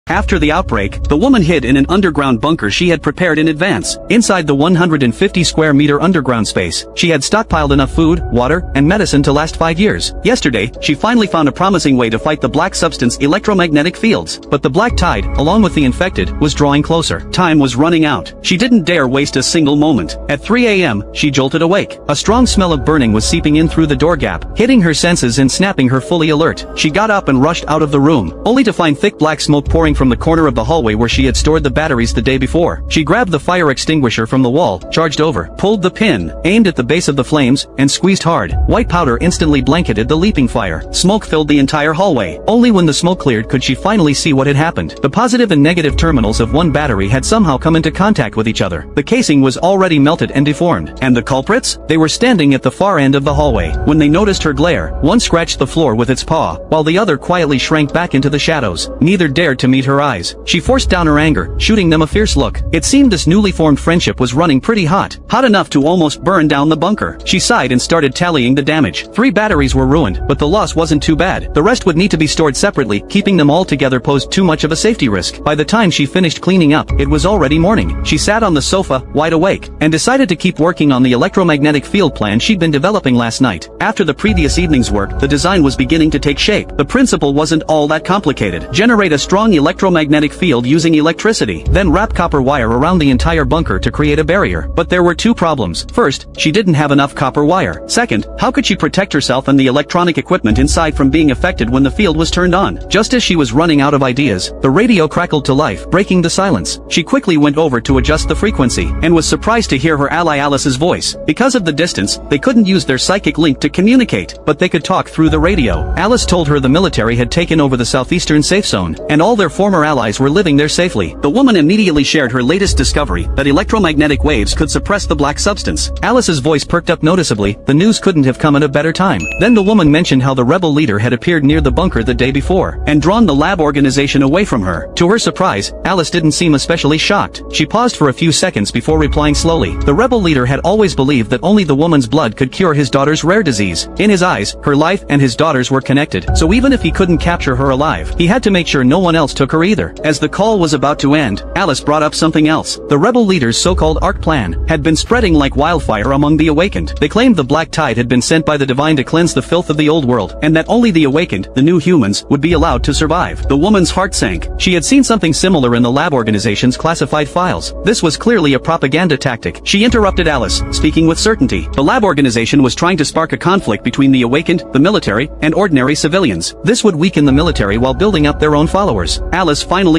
After the outbreak, the woman hid in an underground bunker she had prepared in advance. Inside the 150 square meter underground space, she had stockpiled enough food, water, and medicine to last 5 years. Yesterday, she finally found a promising way to fight the black substance electromagnetic fields. But the black tide, along with the infected, was drawing closer. Time was running out. She didn't dare waste a single moment. At 3 a.m., she jolted awake. A strong smell of burning was seeping in through the door gap, hitting her senses and snapping her fully alert. She got up and rushed out of the room, only to find thick black smoke pouring from the corner of the hallway where she had stored the batteries the day before. She grabbed the fire extinguisher from the wall, charged over, pulled the pin, aimed at the base of the flames, and squeezed hard. White powder instantly blanketed the leaping fire. Smoke filled the entire hallway. Only when the smoke cleared could she finally see what had happened. The positive and negative terminals of one battery had somehow come into contact with each other. The casing was already melted and deformed. And the culprits? They were standing at the far end of the hallway. When they noticed her glare, one scratched the floor with its paw, while the other quietly shrank back into the shadows. Neither dared to meet her eyes. She forced down her anger, shooting them a fierce look. It seemed this newly formed friendship was running pretty hot enough to almost burn down the bunker. She sighed and started tallying the damage. 3 batteries were ruined, but the loss wasn't too bad. The rest would need to be stored separately. Keeping them all together posed too much of a safety risk. By the time she finished cleaning up, it was already morning. She sat on the sofa, wide awake, and decided to keep working on the electromagnetic field plan she'd been developing last night. After the previous evening's work, the design was beginning to take shape. The principle wasn't all that complicated. Generate a strong electromagnetic field using electricity, then wrap copper wire around the entire bunker to create a barrier. But there were 2 problems. First, she didn't have enough copper wire. Second, how could she protect herself and the electronic equipment inside from being affected when the field was turned on? Just as she was running out of ideas, the radio crackled to life, breaking the silence. She quickly went over to adjust the frequency, and was surprised to hear her ally Alice's voice. Because of the distance, they couldn't use their psychic link to communicate, but they could talk through the radio. Alice told her the military had taken over the southeastern safe zone, and all their former allies were living there safely. The woman immediately shared her latest discovery, that electromagnetic waves could suppress the black substance. Alice's voice perked up noticeably. The news couldn't have come at a better time. Then the woman mentioned how the rebel leader had appeared near the bunker the day before, and drawn the lab organization away from her. To her surprise, Alice didn't seem especially shocked. She paused for a few seconds before replying slowly. The rebel leader had always believed that only the woman's blood could cure his daughter's rare disease. In his eyes, her life and his daughter's were connected, so even if he couldn't capture her alive, he had to make sure no one else took her either. As the call was about to end, Alice brought up something else. The rebel leader's so-called ARC plan had been spreading like wildfire among the awakened. They claimed the black tide had been sent by the divine to cleanse the filth of the old world, and that only the awakened, the new humans, would be allowed to survive. The woman's heart sank. She had seen something similar in the lab organization's classified files. This was clearly a propaganda tactic. She interrupted Alice, speaking with certainty. The lab organization was trying to spark a conflict between the awakened, the military, and ordinary civilians. This would weaken the military while building up their own followers. Alice finally